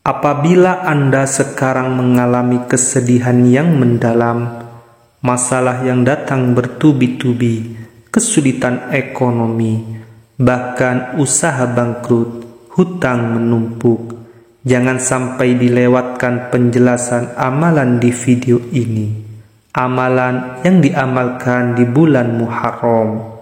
Apabila Anda sekarang mengalami kesedihan yang mendalam, masalah yang datang bertubi-tubi, kesulitan ekonomi, bahkan usaha bangkrut, hutang menumpuk, jangan sampai dilewatkan penjelasan amalan di video ini. Amalan yang diamalkan di bulan Muharram,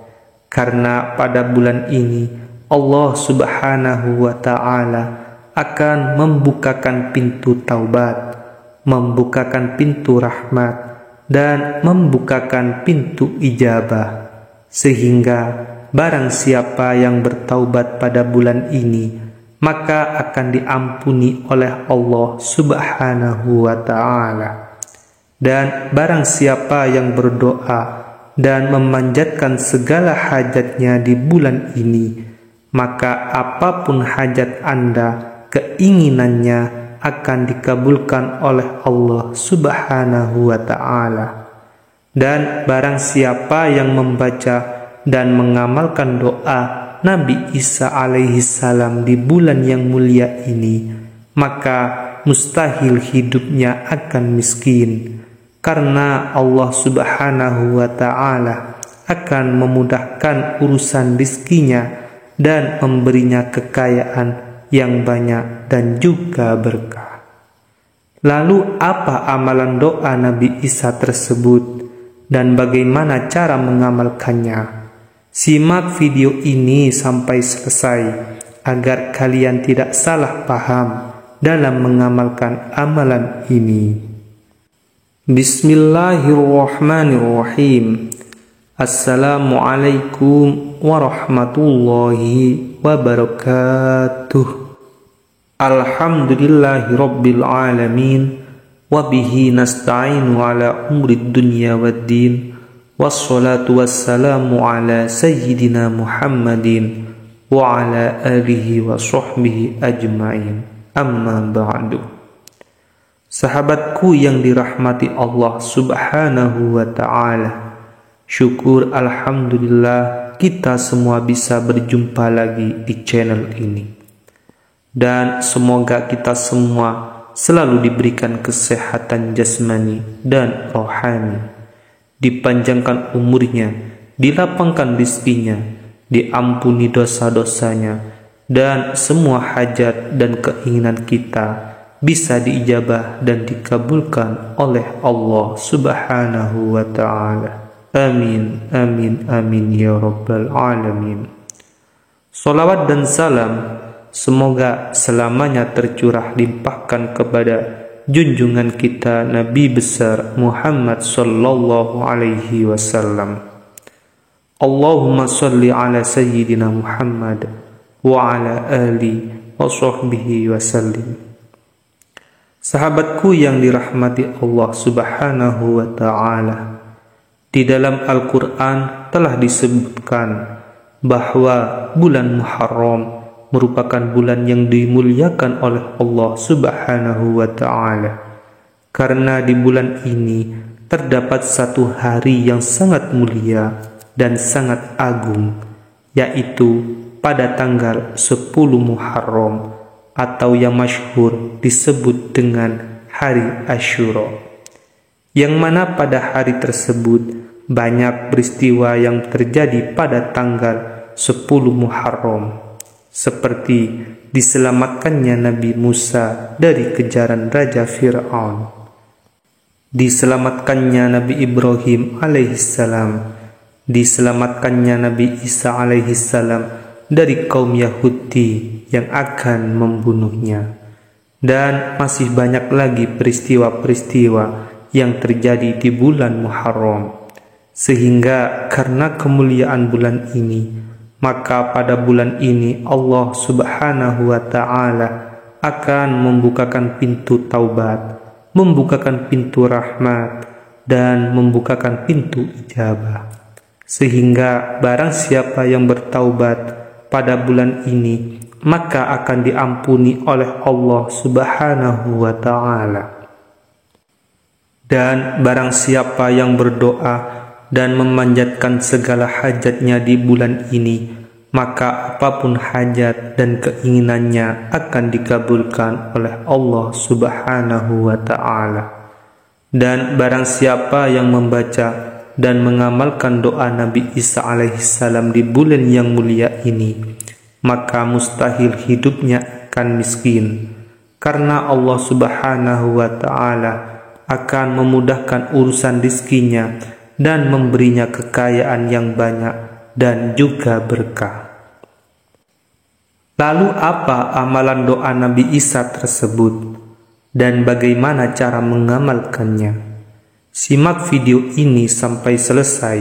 karena pada bulan ini Allah Subhanahu wa Ta'ala akan membukakan pintu taubat, membukakan pintu rahmat, dan membukakan pintu ijabah, sehingga barang siapa yang bertaubat pada bulan ini, maka akan diampuni oleh Allah Subhanahu wa Ta'ala. Dan barang siapa yang berdoa dan memanjatkan segala hajatnya di bulan ini, maka apapun hajat Anda, keinginannya akan dikabulkan oleh Allah Subhanahu wa Ta'ala. Dan barang siapa yang membaca dan mengamalkan doa Nabi Isa alaihi salam di bulan yang mulia ini, maka mustahil hidupnya akan miskin, karena Allah Subhanahu wa Ta'ala akan memudahkan urusan rizkinya dan memberinya kekayaan yang banyak dan juga berkah. Lalu apa amalan doa Nabi Isa tersebut dan bagaimana cara mengamalkannya? Simak video ini sampai selesai agar kalian tidak salah paham dalam mengamalkan amalan ini. Bismillahirrahmanirrahim. Assalamualaikum warahmatullahi wabarakatuh. Alhamdulillahi rabbil alamin, wabihi nasta'inu ala umrid dunya waddin, wassalatu wassalamu ala sayyidina Muhammadin wa ala alihi wa sahbihi ajma'in, amma ba'du. Sahabatku yang dirahmati Allah Subhanahu wa Ta'ala, syukur alhamdulillah kita semua bisa berjumpa lagi di channel ini. Dan semoga kita semua selalu diberikan kesehatan jasmani dan rohani, dipanjangkan umurnya, dilapangkan rizkinya, diampuni dosa-dosanya, dan semua hajat dan keinginan kita bisa diijabah dan dikabulkan oleh Allah Subhanahu wa Ta'ala. Amin, amin, amin ya rabbal alamin. Salawat dan salam semoga selamanya tercurah limpahkan kepada junjungan kita Nabi besar Muhammad sallallahu alaihi wasallam. Allahumma salli ala sayyidina Muhammad wa ala ali wa sahbihi wasallim. Sahabatku yang dirahmati Allah Subhanahu wa Ta'ala, di dalam Al-Quran telah disebutkan bahwa bulan Muharram merupakan bulan yang dimuliakan oleh Allah Subhanahu wa Ta'ala, karena di bulan ini terdapat satu hari yang sangat mulia dan sangat agung, yaitu pada tanggal 10 Muharram, atau yang masyhur disebut dengan Hari Asyura, yang mana pada hari tersebut banyak peristiwa yang terjadi pada tanggal 10 Muharram, seperti diselamatkannya Nabi Musa dari kejaran Raja Fir'aun, diselamatkannya Nabi Ibrahim alaihissalam, diselamatkannya Nabi Isa alaihissalam dari kaum Yahudi yang akan membunuhnya, dan masih banyak lagi peristiwa-peristiwa yang terjadi di bulan Muharram. Sehingga karena kemuliaan bulan ini, maka pada bulan ini Allah Subhanahu wa Ta'ala akan membukakan pintu taubat, membukakan pintu rahmat, dan membukakan pintu ijabah. Sehingga barang siapa yang bertaubat pada bulan ini, maka akan diampuni oleh Allah Subhanahu wa Ta'ala. Dan barang siapa yang berdoa dan memanjatkan segala hajatnya di bulan ini, maka apapun hajat dan keinginannya akan dikabulkan oleh Allah Subhanahu wa ta'ala. Dan barang siapa yang membaca dan mengamalkan doa Nabi Isa alaihissalam di bulan yang mulia ini, maka mustahil hidupnya akan miskin, karena Allah Subhanahu wa ta'ala akan memudahkan urusan rizkinya dan memberinya kekayaan yang banyak dan juga berkah. Lalu apa amalan doa Nabi Isa tersebut dan bagaimana cara mengamalkannya? Simak video ini sampai selesai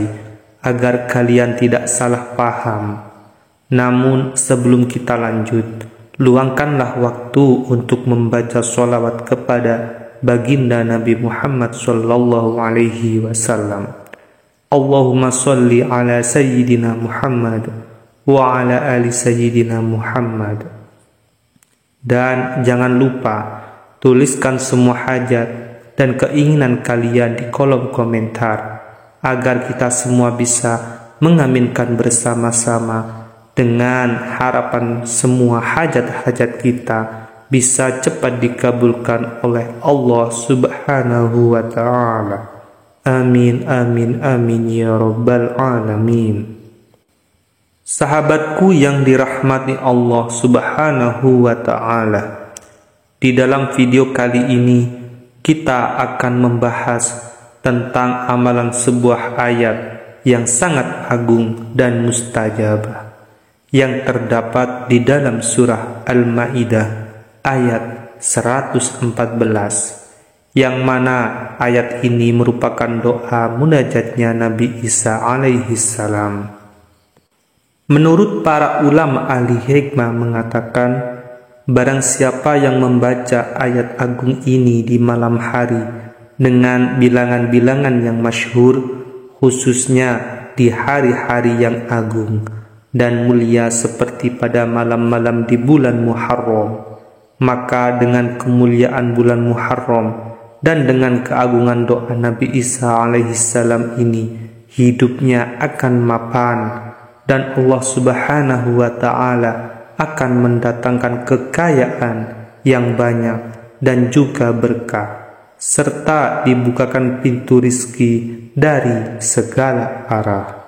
agar kalian tidak salah paham. Namun sebelum kita lanjut, luangkanlah waktu untuk membaca sholawat kepada baginda Nabi Muhammad sallallahu alaihi wasallam. Allahumma salli ala Sayyidina Muhammad wa ala ali Sayyidina Muhammad. Dan jangan lupa tuliskan semua hajat dan keinginan kalian di kolom komentar agar kita semua bisa mengaminkan bersama-sama, dengan harapan semua hajat-hajat kita bisa cepat dikabulkan oleh Allah Subhanahu wa ta'ala. Amin, amin, amin ya rabbal alamin. Sahabatku yang dirahmati Allah Subhanahu wa ta'ala, di dalam video kali ini kita akan membahas tentang amalan sebuah ayat yang sangat agung dan mustajabah yang terdapat di dalam surah Al-Maidah ayat 114, yang mana ayat ini merupakan doa munajatnya Nabi Isa alaihissalam. Menurut para ulama ahli hikmah mengatakan, barang siapa yang membaca ayat agung ini di malam hari dengan bilangan-bilangan yang masyhur, khususnya di hari-hari yang agung dan mulia seperti pada malam-malam di bulan Muharram, maka dengan kemuliaan bulan Muharram dan dengan keagungan doa Nabi Isa alaihissalam ini, hidupnya akan mapan dan Allah Subhanahu wa ta'ala akan mendatangkan kekayaan yang banyak dan juga berkah, serta dibukakan pintu rizki dari segala arah.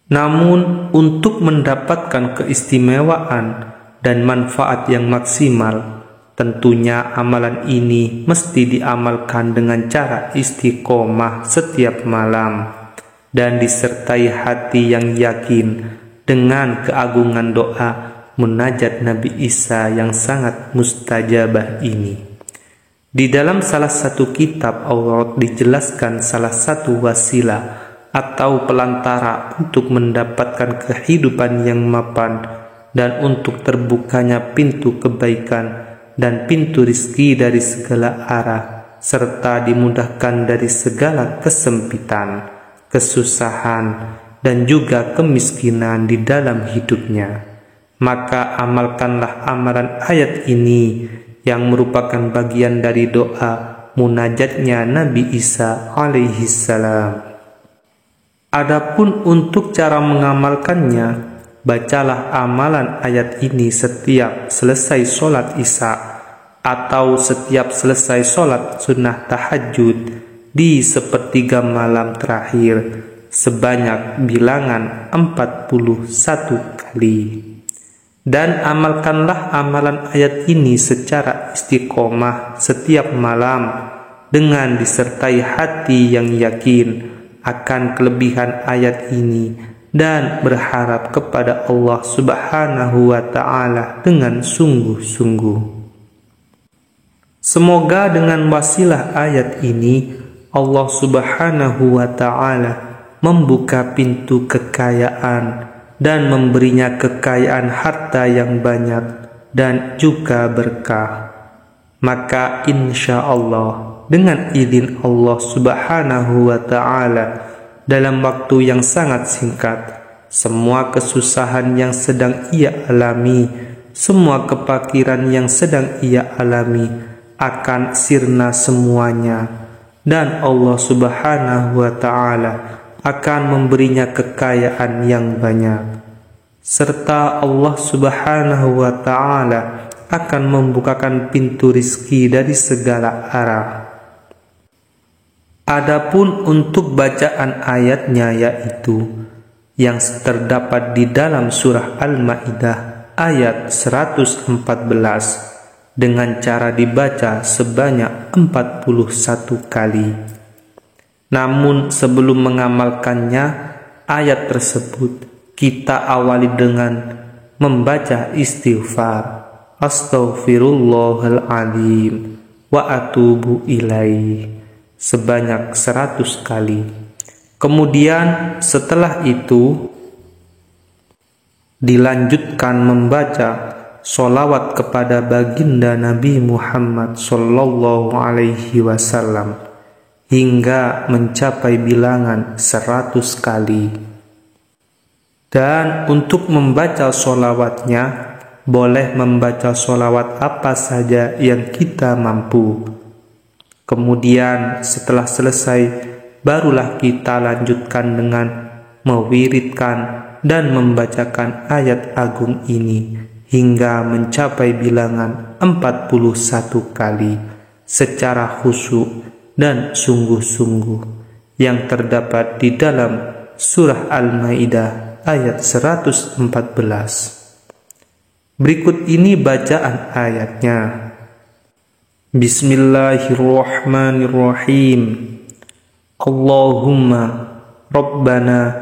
Namun untuk mendapatkan keistimewaan dan manfaat yang maksimal, tentunya amalan ini mesti diamalkan dengan cara istiqomah setiap malam dan disertai hati yang yakin dengan keagungan doa munajat Nabi Isa yang sangat mustajabah ini. Di dalam salah satu kitab Allah dijelaskan salah satu wasilah atau pelantara untuk mendapatkan kehidupan yang mapan dan untuk terbukanya pintu kebaikan dan pintu rizki dari segala arah, serta dimudahkan dari segala kesempitan, kesusahan, dan juga kemiskinan di dalam hidupnya. Maka amalkanlah amalan ayat ini yang merupakan bagian dari doa munajatnya Nabi Isa alaihissalam. Adapun untuk cara mengamalkannya, bacalah amalan ayat ini setiap selesai sholat isya atau setiap selesai sholat sunnah tahajud di sepertiga malam terakhir sebanyak bilangan 41 kali. Dan amalkanlah amalan ayat ini secara istiqomah setiap malam dengan disertai hati yang yakin akan kelebihan ayat ini dan berharap kepada Allah Subhanahu wa ta'ala dengan sungguh-sungguh. Semoga dengan wasilah ayat ini Allah Subhanahu wa ta'ala membuka pintu kekayaan dan memberinya kekayaan harta yang banyak dan juga berkah. Maka insya Allah dengan izin Allah Subhanahu wa ta'ala, dalam waktu yang sangat singkat, semua kesusahan yang sedang ia alami, semua kepakiran yang sedang ia alami akan sirna semuanya, dan Allah Subhanahu wa ta'ala akan memberinya kekayaan yang banyak. serta Allah Subhanahu wa Ta'ala akan membukakan pintu rizki dari segala arah. Adapun untuk bacaan ayatnya, yaitu yang terdapat di dalam surah Al-Maidah ayat 114 dengan cara dibaca sebanyak 41 kali. Namun sebelum mengamalkannya ayat tersebut, kita awali dengan membaca istighfar, astaghfirullahaladzim wa atubu ilaih, sebanyak 100 kali. Kemudian setelah itu dilanjutkan membaca sholawat kepada baginda Nabi Muhammad sallallahu alaihi wasallam hingga mencapai bilangan 100 kali. Dan untuk membaca sholawatnya, boleh membaca sholawat apa saja yang kita mampu. Kemudian setelah selesai, barulah kita lanjutkan dengan mewiridkan dan membacakan ayat agung ini hingga mencapai bilangan 41 kali secara khusyuk dan sungguh-sungguh yang terdapat di dalam surah Al-Maidah ayat 114. Berikut ini bacaan ayatnya. Bismillahirrahmanirrahim. Allahumma Rabbana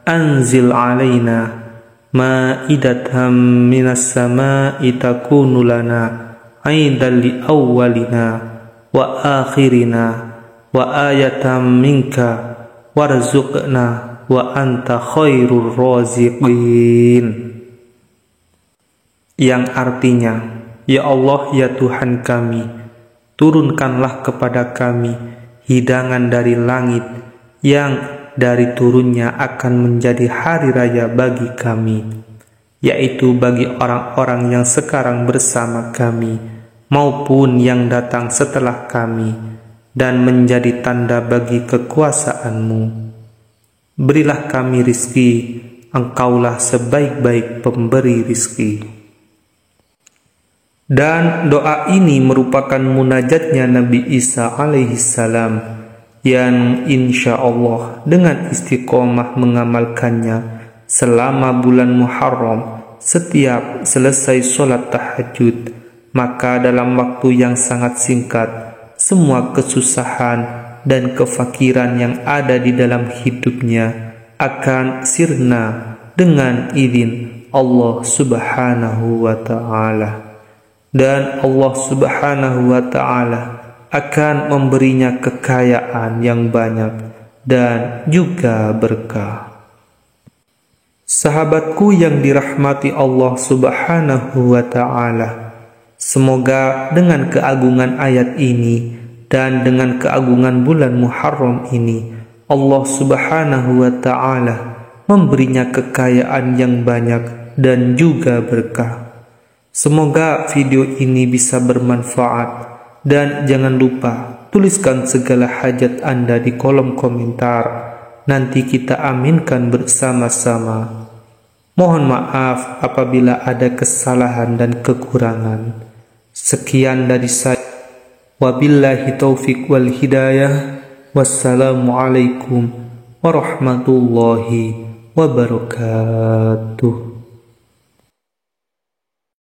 anzil alaina ma'idatan minas sama'i takunu lana aidan li awwalina wa akhirina wa ayatan minka warzuqna wa anta khairur raziqin, yang artinya, ya Allah, ya Tuhan kami, turunkanlah kepada kami hidangan dari langit yang dari turunnya akan menjadi hari raya bagi kami, yaitu bagi orang-orang yang sekarang bersama kami maupun yang datang setelah kami, dan menjadi tanda bagi kekuasaan-Mu. Berilah kami rizki, Engkaulah sebaik-baik pemberi rizki. Dan doa ini merupakan munajatnya Nabi Isa alaihissalam yang insya Allah dengan istiqomah mengamalkannya selama bulan Muharram setiap selesai sholat tahajud, maka dalam waktu yang sangat singkat semua kesusahan dan kefakiran yang ada di dalam hidupnya akan sirna dengan izin Allah Subhanahu wa Ta'ala, dan Allah Subhanahu wa Ta'ala akan memberinya kekayaan yang banyak dan juga berkah. Sahabatku yang dirahmati Allah Subhanahu wa Ta'ala, semoga dengan keagungan ayat ini dan dengan keagungan bulan Muharram ini, Allah Subhanahu wa Ta'ala memberinya kekayaan yang banyak dan juga berkah. Semoga video ini bisa bermanfaat, dan jangan lupa tuliskan segala hajat Anda di kolom komentar. Nanti kita aminkan bersama-sama. Mohon maaf apabila ada kesalahan dan kekurangan. Sekian dari saya. Wabillahi taufiq wal hidayah. Wassalamualaikum warahmatullahi wabarakatuh.